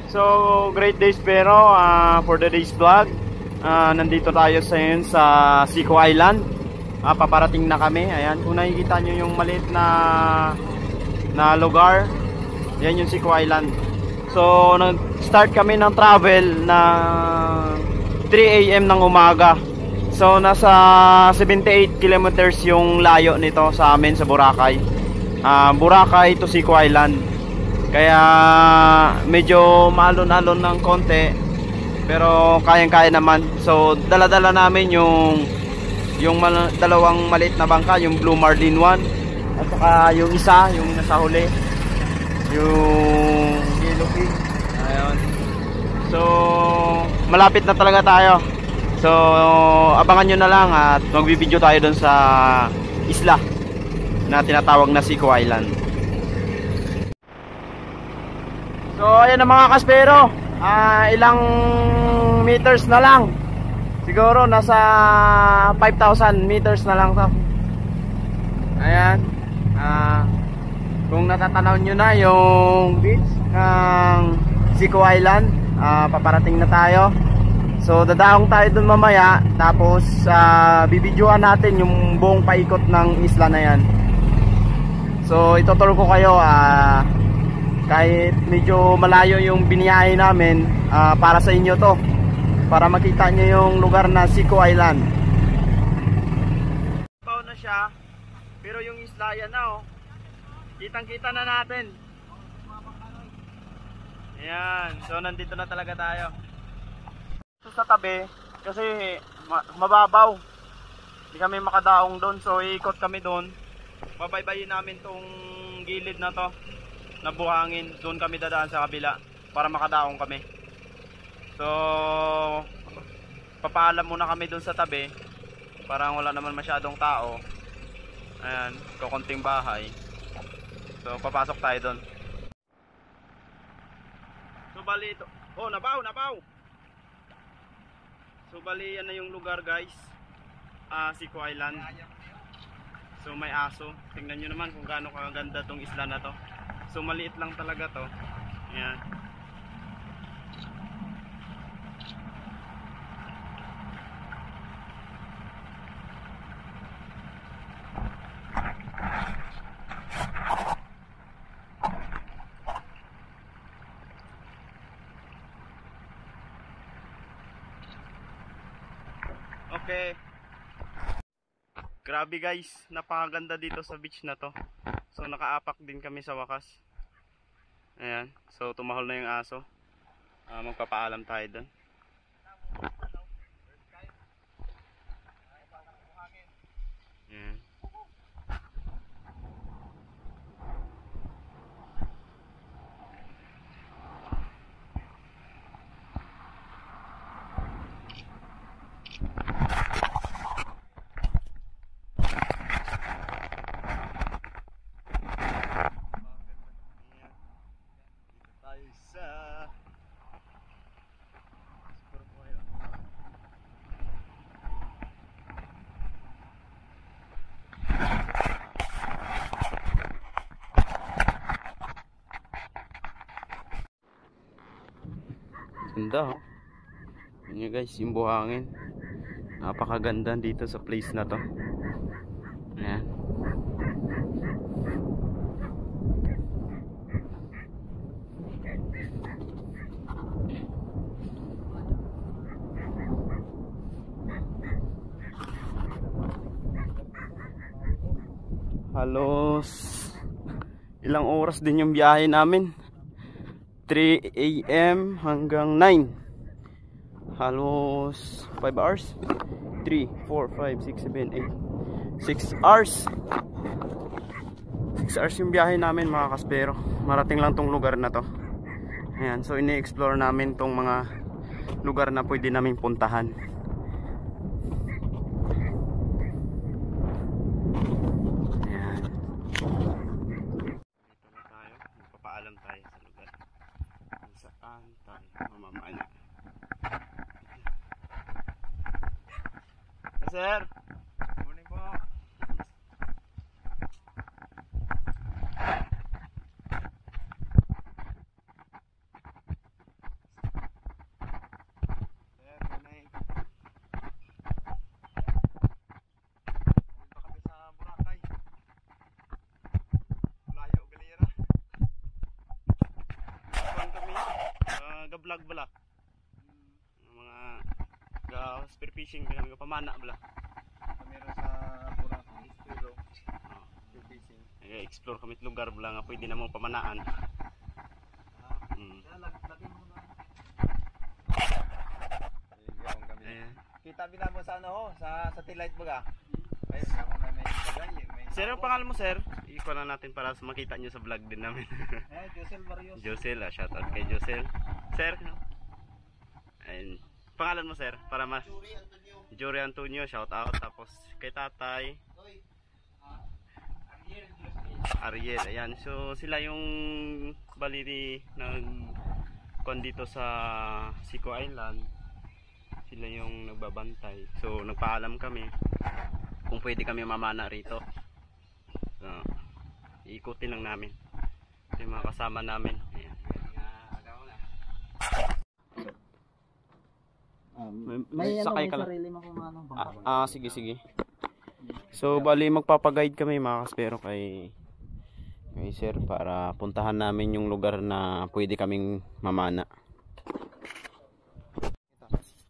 So, great days pero for the day's vlog, nandito tayo sa Sico Island. Paparating na kami. Ayan, kung nakikita nyo yung maliit na lugar, yan yung Sico Island. So, nag-start kami ng travel na 3 AM ng umaga. So, nasa 78 kilometers yung layo nito sa amin sa Boracay. Boracay to Sico Island. Kaya medyo maalon-alon ng konti, pero kayang-kaya naman. So dala-dala namin yung dalawang maliit na bangka, yung Blue Marlin 1 at saka yung isa, yung nasa huli, yung Yellowfin. Ayun. So malapit na talaga tayo. So abangan nyo na lang at magbibideo tayo dun sa isla na tinatawag na Sico Island. So ayan na mga kaspero, ilang meters na lang, siguro nasa 5,000 meters na lang to. Ayan, kung natatanaw nyo na yung beach ng Sico Island, paparating na tayo. So dadaong tayo dun mamaya, tapos bibidyoan natin yung buong paikot ng isla na yan. So ituturo ko kayo kahit medyo malayo yung biniyahe namin, para sa inyo to, para makita nyo yung lugar na Sico Island. Pao na siya, pero yung isla yan na kitang kita na natin. Ayan, so nandito na talaga tayo. So sa tabi, kasi mababaw, hindi kami makadaong doon, so iikot kami doon. Babaybayin namin tong gilid na to na buhangin, doon kami dadaan sa kabila para makadaong kami. So papaalam muna kami doon sa tabi, parang wala naman masyadong tao. Ayan, kukunting bahay. So papasok tayo doon. So bali ito, nabaw. So bali yan na yung lugar guys, Sico Island. So may aso, tingnan nyo naman kung gaano kaganda tong isla na to. So maliit lang talaga to. Ayan. Okay. Grabe guys, napakaganda dito sa beach na to. So nakaapak din kami sa wakas. Ayan, so tumahol na yung aso. Magpapaalam tayo doon. Ayan. Ganda yun guys, yung buhangin. Napakaganda dito sa place na to. Ayan. Halos ilang oras din yung biyahe namin, 3 AM hanggang 9. Halos 5 hours. 3, 4, 5, 6, 7, 8 6 hours. 6 hours yung biyahe namin mga kaspero. Marating lang tong lugar na to. Ayan, so ini-explore namin tong mga lugar na pwede namin puntahan. Ayan. Dito na tayo. Magpapaalam tayo sa lugar. Saan tayo mamamana. Sir, morning po. ga-vlog bala. Mga ga-spear fishing kami pamana bala. Meron sa Burang Estero. Spear fishing. Explore kami lugar bala nga pwede namang pamanaan. Kita binamo sa ano ho, sa satellite baga. Ayun, ako na may bagay, may. Sir, ang pangalan mo, sir? Ikuha lang natin para makita nyo sa vlog din namin. Josel Barrios. Josel, shout out kay Josel. Sir, ayun. Pangalan mo, sir? Para mas Jory Antonio, shout out. Tapos kay tatay Ariel, ayan. So sila yung baliri nag dito sa Sico Island. Sila yung nagbabantay. So nagpaalam kami kung pwede kami mamana rito. So iikutin lang namin. Ito yung mga kasama namin. Ayan. May ano, sakay may ka lang. sarili mo kung ano. Sige, sige. So bali magpapaguide kami mga kaspero kay sir para puntahan namin yung lugar na pwede kaming mamana.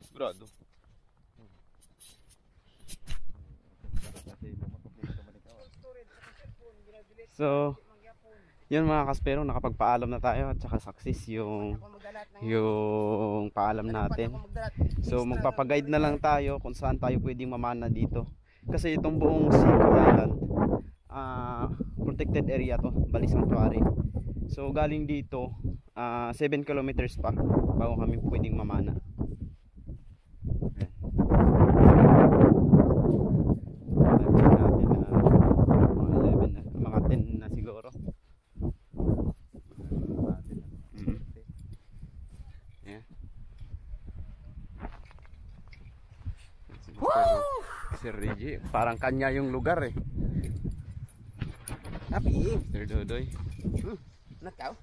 Sigurado. So yun mga kaspero, nakapagpaalam na tayo at saka success yung paalam natin. So magpapaguide na lang tayo kung saan tayo pwedeng mamana dito. Kasi itong buong Sico Island protected area to, Bali Sanctuary. So galing dito 7 kilometers pa bago kami pwedeng mamana. Time check natin mga 10 na siguro. Sir Reggie, parang kanya yung lugar eh. Tapi, Sir Dodoy. nakaw.